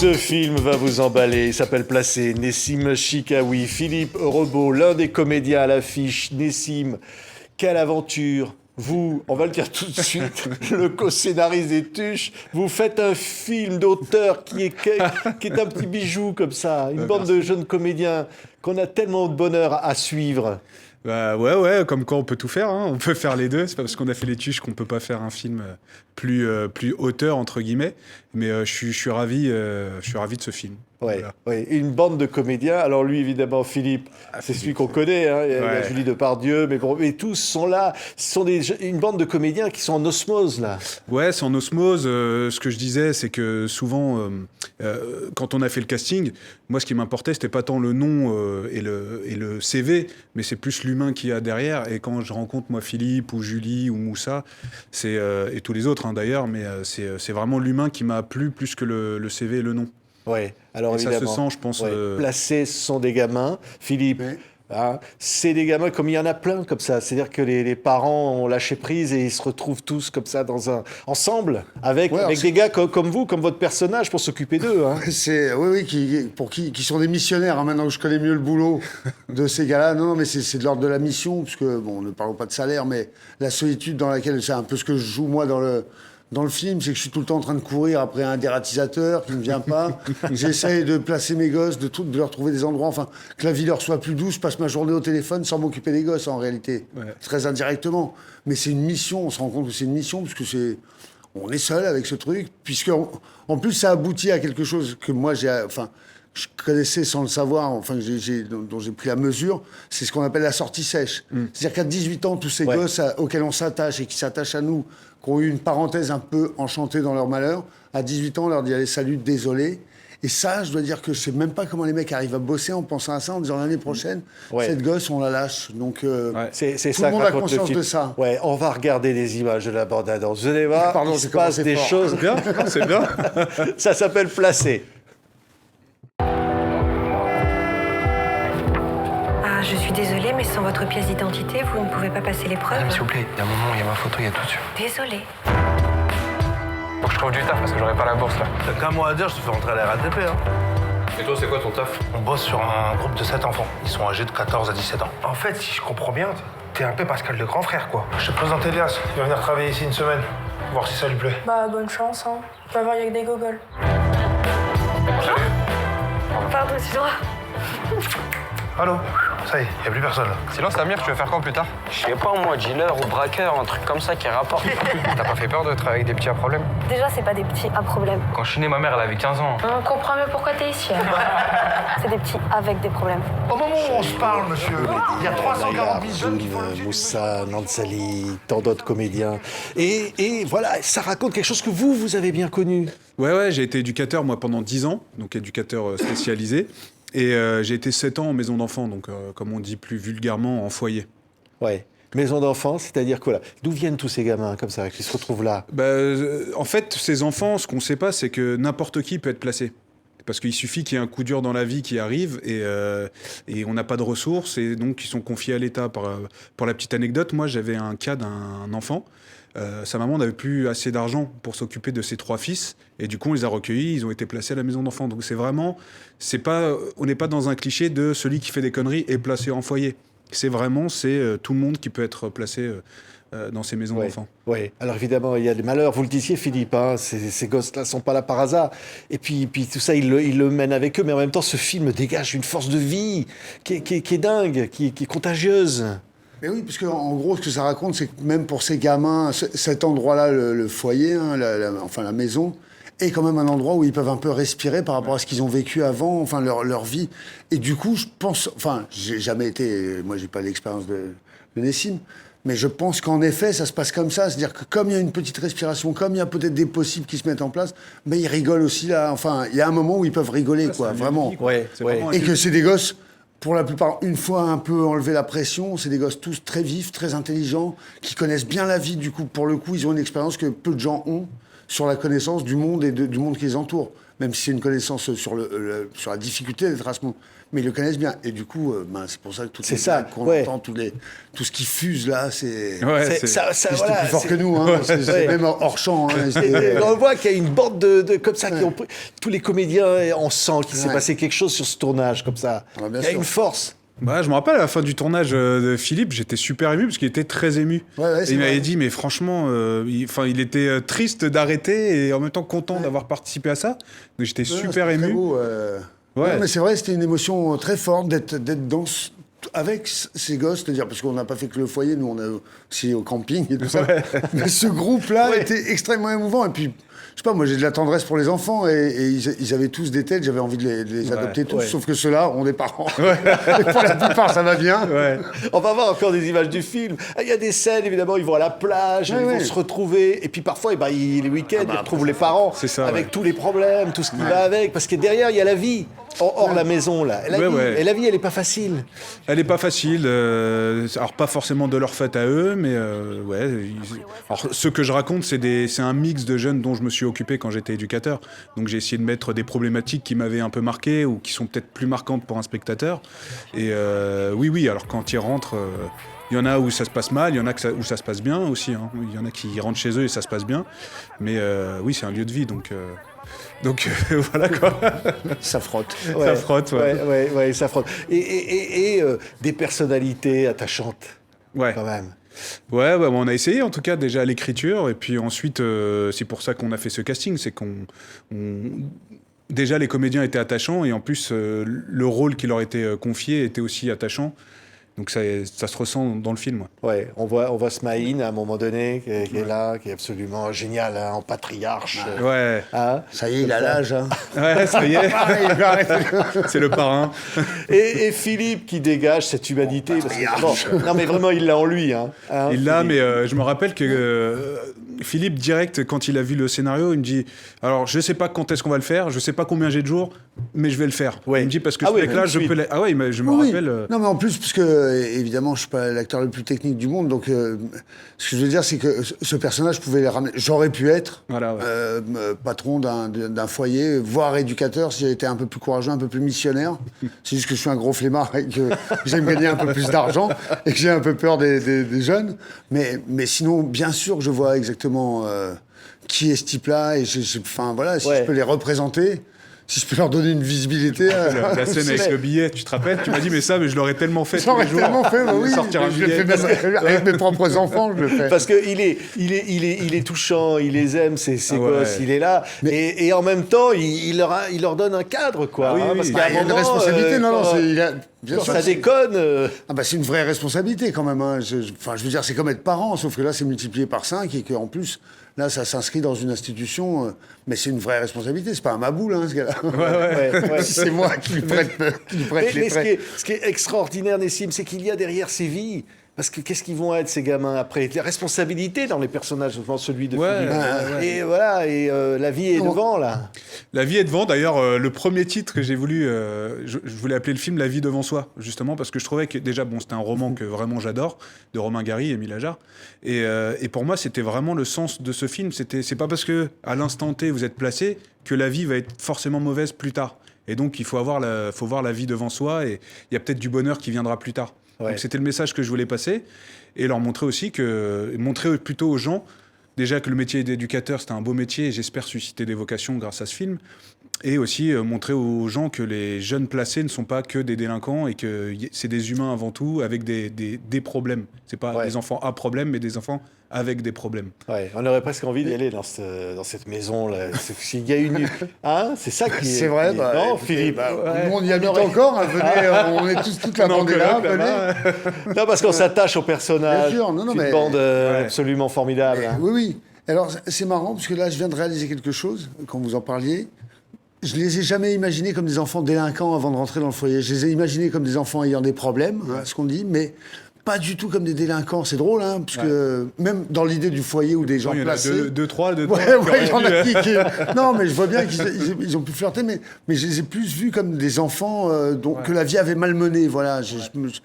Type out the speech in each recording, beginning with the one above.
Ce film va vous emballer, il s'appelle Placé. Nessim Chikaoui, Philippe Rebaud, l'un des comédiens à l'affiche. Nessim, quelle aventure! Vous, on va le dire tout de suite, le co-scénariste des Tuches, vous faites un film d'auteur qui est un petit bijou comme ça, une bande de jeunes comédiens qu'on a tellement de bonheur à suivre. Bah ouais, comme quoi on peut tout faire, hein. On peut faire les deux. C'est pas parce qu'on a fait les Tuches qu'on peut pas faire un film plus auteur entre guillemets. Mais je suis ravi de ce film. Ouais, Voilà. ouais, une bande de comédiens. Alors lui, évidemment, Philippe, c'est celui qu'on connaît. Hein. Il y a Julie Depardieu, mais tous sont là. Ce sont une bande de comédiens qui sont en osmose, là. Ouais, c'est en osmose. Ce que je disais, c'est que souvent, quand on a fait le casting, moi, ce qui m'importait, c'était pas tant le nom et le CV, mais c'est plus l'humain qu'il y a derrière. Et quand je rencontre, moi, Philippe ou Julie ou Moussa, et tous les autres, hein, d'ailleurs, mais c'est vraiment l'humain qui m'a plu plus que le CV et le nom. Ouais, alors et évidemment. ça se sent, je pense. Ouais. Placés, ce sont des gamins. Philippe, Oui. hein, c'est des gamins comme il y en a plein comme ça. C'est-à-dire que les parents ont lâché prise et ils se retrouvent tous comme ça ensemble avec des gars comme vous, comme votre personnage pour s'occuper d'eux. Hein. Oui, qui sont des missionnaires. Hein, maintenant que je connais mieux le boulot de ces gars-là, non, mais c'est de l'ordre de la mission, parce que bon, ne parlons pas de salaire, mais la solitude dans laquelle c'est un peu ce que je joue moi dans le film, c'est que je suis tout le temps en train de courir après un dératisateur qui ne vient pas. J'essaye de placer mes gosses, de leur trouver des endroits, enfin, que la vie leur soit plus douce. Je passe ma journée au téléphone sans m'occuper des gosses, en réalité. Ouais. Très indirectement. Mais c'est une mission, on se rend compte que c'est une mission, parce que on est seul avec ce truc, puisque en plus, ça aboutit à quelque chose que moi, je connaissais sans le savoir, enfin, dont j'ai pris la mesure, c'est ce qu'on appelle la sortie sèche. C'est-à-dire qu'à 18 ans, tous ces gosses auxquels on s'attache et qui s'attachent à nous, qui ont eu une parenthèse un peu enchantée dans leur malheur, à 18 ans, on leur dit « Allez, salut, désolé ». Et ça, je dois dire que je sais même pas comment les mecs arrivent à bosser en pensant à ça, en disant l'année prochaine, cette gosse, on la lâche. Donc, c'est tout ça le monde a conscience de ça. Ouais, on va regarder des images de la bande-annonce. Vous allez voir, il se passe des choses. Bien, c'est bien. Ça s'appelle Placé. Je suis désolée, mais sans votre pièce d'identité, vous ne pouvez pas passer l'épreuve. Madame, s'il vous plaît, il y a mon nom, il y a ma photo, il y a tout dessus. Désolée. Faut que je trouve du taf parce que j'aurai pas la bourse là. T'as qu'un mot à dire, je te fais rentrer à la RATP. Hein. Et toi, c'est quoi ton taf? On bosse sur un groupe de 7 enfants. Ils sont âgés de 14 à 17 ans. En fait, si je comprends bien, t'es un peu Pascal le grand frère, quoi. Je te présente Elias, il va venir travailler ici une semaine. Voir si ça lui plaît. Bah, bonne chance, hein. Tu vas voir, il y a que des gogoles. Salut. Pardon, excuse-moi. Allô? Ça y est, y a plus personne là. Silence, Amir, tu veux faire quoi plus tard? Je sais pas, moi, dealer ou braqueur, un truc comme ça qui rapporte. T'as pas fait peur de travailler avec des petits à problème? Déjà, c'est pas des petits à problème. Quand je suis né, ma mère, elle avait 15 ans. On comprend mieux pourquoi t'es ici. C'est des petits avec des problèmes. Au moment où on se parle, monsieur, il y a 340 jeunes qui font le Abdoul, Moussa, Nansali, tant d'autres comédiens. Et voilà, ça raconte quelque chose que vous avez bien connu. Ouais, j'ai été éducateur, moi, pendant 10 ans, donc éducateur spécialisé. Et j'ai été 7 ans en maison d'enfants, donc comme on dit plus vulgairement, en foyer. Ouais. Maison d'enfants, c'est-à-dire quoi là? D'où viennent tous ces gamins comme ça, qui se retrouvent là? En fait, ces enfants, ce qu'on ne sait pas, c'est que n'importe qui peut être placé. Parce qu'il suffit qu'il y ait un coup dur dans la vie qui arrive et on n'a pas de ressources et donc ils sont confiés à l'État. Pour la petite anecdote, moi j'avais un cas d'un enfant. Sa maman n'avait plus assez d'argent pour s'occuper de ses 3 fils et du coup on les a recueillis, ils ont été placés à la maison d'enfants. Donc on n'est pas dans un cliché de celui qui fait des conneries est placé en foyer. C'est tout le monde qui peut être placé dans ces maisons d'enfants. Oui, alors évidemment, il y a des malheurs. Vous le disiez, Philippe, hein, ces gosses-là ne sont pas là par hasard. Et puis tout ça, ils le mènent avec eux. Mais en même temps, ce film dégage une force de vie qui est dingue, qui est contagieuse. Mais oui, parce qu'en gros, ce que ça raconte, c'est que même pour ces gamins, cet endroit-là, le foyer, hein, la maison, est quand même un endroit où ils peuvent un peu respirer par rapport à ce qu'ils ont vécu avant, enfin leur vie. Et du coup, je pense... Enfin, j'ai jamais été... Moi, j'ai pas l'expérience de Nessim, mais je pense qu'en effet, ça se passe comme ça. C'est-à-dire que comme il y a une petite respiration, comme il y a peut-être des possibles qui se mettent en place, mais ils rigolent aussi là. Enfin, il y a un moment où ils peuvent rigoler, quoi, vraiment. Et que c'est des gosses... Pour la plupart, une fois un peu enlevé la pression, c'est des gosses tous très vifs, très intelligents, qui connaissent bien la vie. Du coup, pour le coup, ils ont une expérience que peu de gens ont sur la connaissance du monde et du monde qui les entoure. même si c'est une connaissance sur la difficulté d'être à ce monde. Mais ils le connaissent bien. Et du coup, c'est pour ça que toutes C'est les ça, blagues qu'on ouais. entend, tout ce qui fuse là, c'est... Ouais, C'est- ça, Ils étaient voilà, plus forts c'est- que nous, hein, parce que c'est Ouais. même hors champ. Hein, Et on voit qu'il y a une bande de comme ça qui ont pris tous les comédiens, on sent qu'il s'est Ouais. passé quelque chose sur ce tournage comme ça. Ah, bien Il y a sûr. une force. Bah, je me rappelle à la fin du tournage de Philippe, j'étais super ému parce qu'il était très ému. Ouais, Et c'est il vrai. m'avait dit, mais franchement, il était triste d'arrêter et en même temps content d'avoir participé à ça. Donc j'étais Ouais, super c'était très ému. beau, Ouais. Non, mais c'est vrai, c'était une émotion très forte d'être avec ces gosses, c'est-à-dire parce qu'on n'a pas fait que le foyer, nous on a aussi au camping et tout ça. Mais ce groupe-là était extrêmement émouvant. Et puis, je sais pas, moi j'ai de la tendresse pour les enfants et ils avaient tous des têtes, j'avais envie de les adopter tous, ouais. sauf que ceux-là ont des parents. Et pour la plupart, ça va bien. Ouais. On va voir encore des images du film. Il y a des scènes, évidemment, ils vont à la plage, ils vont se retrouver. Et puis parfois, les week-ends, ils retrouvent les parents C'est ça, avec ouais. tous les problèmes, tout ce qui va avec. Parce que derrière, il y a la vie, hors la maison, là. Et la vie, elle n'est pas facile. Elle est pas facile. Alors pas forcément de leur fait à eux, mais ouais. Alors ce que je raconte, c'est un mix de jeunes dont je me suis occupé quand j'étais éducateur. Donc j'ai essayé de mettre des problématiques qui m'avaient un peu marqué ou qui sont peut-être plus marquantes pour un spectateur. Et oui. Alors quand ils rentrent. Il y en a où ça se passe mal, il y en a où ça se passe bien aussi. Hein. Il y en a qui rentrent chez eux et ça se passe bien. Mais oui, c'est un lieu de vie, donc voilà quoi. Ça frotte. Ça frotte, ouais. Ouais, ça frotte. Et des personnalités attachantes, Ouais. quand même. Ouais, on a essayé en tout cas déjà l'écriture et puis ensuite c'est pour ça qu'on a fait ce casting, c'est déjà les comédiens étaient attachants et en plus le rôle qui leur était confié était aussi attachant. Donc ça se ressent dans le film. Ouais. Ouais, on voit Smaïn à un moment donné qui est là, qui est absolument génial, hein, en patriarche. Ouais, Hein. Ça y est, il a l'âge. Hein. ouais, ça y est, Il va arrêter. c'est le parrain. Et Philippe qui dégage cette humanité. Parce que, bon, non mais vraiment, il l'a en lui. Hein, Il l'a, Philippe. mais je me rappelle que Philippe, direct, quand il a vu le scénario, il me dit « Alors, je sais pas quand est-ce qu'on va le faire, je sais pas combien j'ai de jours, mais je vais le faire. Ouais. Il me dit « Parce que Ah ce oui, mec-là, tout de je suite. peux... Ah ouais, je me Oui. rappelle... Non, mais en plus, parce que, évidemment, je suis pas l'acteur le plus technique du monde, donc ce que je veux dire, c'est que ce personnage pouvait les ramener. J'aurais pu être Voilà, ouais. patron d'un foyer, voire éducateur, si j'avais été un peu plus courageux, un peu plus missionnaire. C'est juste que je suis un gros flemmard et que j'aime gagner un peu plus d'argent et que j'ai un peu peur des jeunes. Mais sinon, bien sûr que je vois exactement qui est ce type-là et enfin, voilà, si Ouais. je peux les représenter. Si je peux leur donner une visibilité. La scène avec le billet, tu te rappelles? Tu m'as dit, mais je l'aurais tellement fait tous J'aurais les jours. tellement fait, bah oui. Sortir un Je le billet. fais même avec mes propres enfants, je le fais. Parce qu'il est touchant, il les aime, ces Ah ouais. gosses, il est là. Et en même temps, il leur donne un cadre, quoi. Ah oui, oui. Parce Bah, qu'à un Il y a une moment, responsabilité, bien quand sûr. ça déconne. Ah bah c'est une vraie responsabilité quand même. Hein. Enfin, je veux dire, c'est comme être parent, sauf que là, c'est multiplié par 5 et qu'en plus, là, ça s'inscrit dans une institution. Mais c'est une vraie responsabilité. C'est pas un maboule, hein, ce gars-là. Ouais. C'est moi qui lui prête Mais les traits. ce qui est extraordinaire, Nessim, c'est qu'il y a derrière ces vies. Parce que qu'est-ce qu'ils vont être, ces gamins, après? La responsabilité dans les personnages, je pense, celui de Ouais, Philippe. ouais. Et voilà, la vie est devant, là. La vie est devant. D'ailleurs, le premier titre que j'ai voulu, je voulais appeler le film La vie devant soi, justement parce que je trouvais que déjà, bon, c'était un roman que vraiment j'adore, de Romain Gary, Émile Ajar, et pour moi, c'était vraiment le sens de ce film. C'est pas parce que à l'instant T vous êtes placé que la vie va être forcément mauvaise plus tard. Et donc, il faut voir la vie devant soi, et il y a peut-être du bonheur qui viendra plus tard. Ouais. Donc, c'était le message que je voulais passer, et leur montrer aussi montrer plutôt aux gens. Déjà que le métier d'éducateur, c'était un beau métier, et j'espère susciter des vocations grâce à ce film. Et aussi montrer aux gens que les jeunes placés ne sont pas que des délinquants et que c'est des humains avant tout avec des problèmes. C'est pas des enfants à problème, mais des enfants avec des problèmes. Ouais, on aurait presque envie d'y aller dans cette maison-là. S'il y a une... Hein, c'est ça qui est... C'est vrai, bah, non, écoutez, Philippe. nous, on y habite encore. Hein, venez, on est toute la bande est là. Venez. Non, parce qu'on s'attache au personnage. Bien sûr, non, C'est une mais- bande absolument formidable. Hein. Oui. Alors, c'est marrant, parce que là, je viens de réaliser quelque chose, quand vous en parliez. Je les ai jamais imaginés comme des enfants délinquants avant de rentrer dans le foyer. Je les ai imaginés comme des enfants ayant des problèmes, ce qu'on dit, mais pas du tout comme des délinquants. C'est drôle, hein, parce que même dans l'idée du foyer où des gens Il y en a placés... deux, trois. Ouais, il y en a qui... Non, mais je vois bien qu'ils ont pu flirter, mais je les ai plus vus comme des enfants que la vie avait malmenés. Voilà.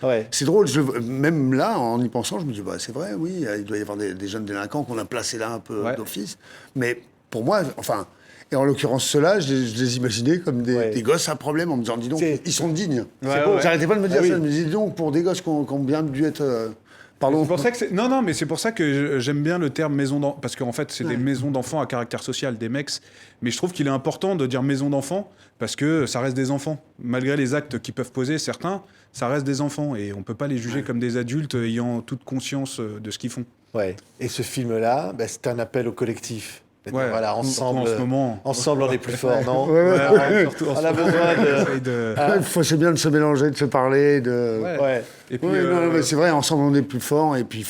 Ouais. C'est drôle. Même là, en y pensant, je me dis, bah, c'est vrai, oui, il doit y avoir des jeunes délinquants qu'on a placés là un peu Ouais. d'office. Mais pour moi, enfin... Et en l'occurrence, ceux-là, je les imaginais comme Ouais. des gosses à problème, en me disant, dis donc, C'est- ils sont dignes. C'est beau. J'arrêtais pas de me dire Ah oui. ça, je me disais, dis donc, pour des gosses qui ont bien dû être... pardon. C'est pour ça que non, mais c'est pour ça que j'aime bien le terme maison d'enfants, parce qu'en fait, c'est des maisons d'enfants à caractère social, des mecs. Mais je trouve qu'il est important de dire maison d'enfants, parce que ça reste des enfants. Malgré les actes qu'ils peuvent poser, certains, ça reste des enfants. Et on peut pas les juger comme des adultes ayant toute conscience de ce qu'ils font. Ouais. Et ce film-là, bah, c'est un appel au collectif. Ouais, Voilà, surtout ensemble, en ce moment. ensemble on est plus fort, non? Surtout en On ce a moment, besoin de... essaye de- C'est bien de se mélanger, de se parler, de... Ouais. Ouais. Et puis, Oui, non, mais c'est vrai, ensemble on est plus fort, et puis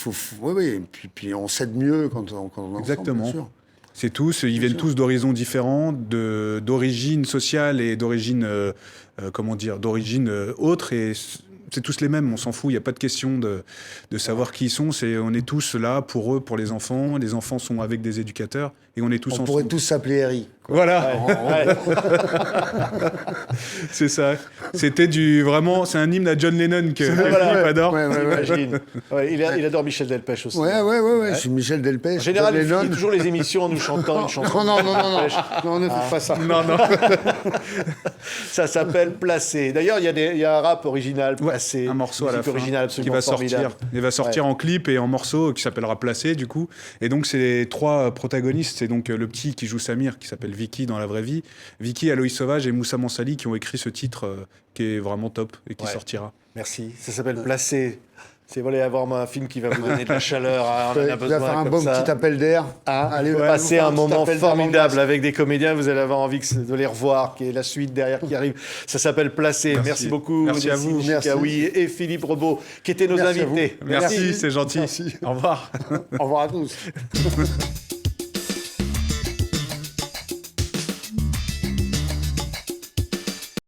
puis on s'aide mieux quand on est ensemble, Exactement. bien sûr. C'est tous, ils viennent tous d'horizons différents, d'origine sociale et d'origine, d'origine autre. Et c'est tous les mêmes, on s'en fout, il n'y a pas de question de savoir qui ils sont. On est tous là pour eux, pour les enfants sont avec des éducateurs, et on est tous On ensemble. pourrait tous s'appeler Harry. Voilà, Ouais. c'est ça. Vraiment, c'est un hymne à John Lennon que Voilà. Philippe adore. Ouais. J'imagine. Ouais, il adore Michel Delpech aussi. Ouais, je suis Michel Delpech. En général, John il finit Lennon. toujours les émissions en nous chantant une chanson. Non, ne faites pas ça. Non, non. Ça s'appelle Placé. D'ailleurs, il y a un rap original, Placé. Un morceau à la musique fin originale qui absolument va formidable. sortir. Il va sortir en clip et en morceau qui s'appellera Placé du coup. Et donc c'est les trois protagonistes. C'est donc le petit qui joue Samir qui s'appelle Vicky dans la vraie vie, Vicky, Aloïs Sauvage et Moussa Mansali qui ont écrit ce titre qui est vraiment top et qui Ouais. sortira. Merci. Ça s'appelle Placé. C'est voilà avoir un film qui va vous donner de la chaleur. On en a Tu vas besoin faire un comme bon ça. petit appel d'air. Allez, Passer un moment appel d'air formidable dans le avec des comédiens, vous allez avoir envie de les revoir, qui est la suite derrière qui arrive. Ça s'appelle Placé. Merci beaucoup, Merci à vous. Nessim Chikaoui et Philippe Rebaud, qui étaient nos Merci à invités. Merci, c'est gentil. Merci. Au revoir. Au revoir à tous.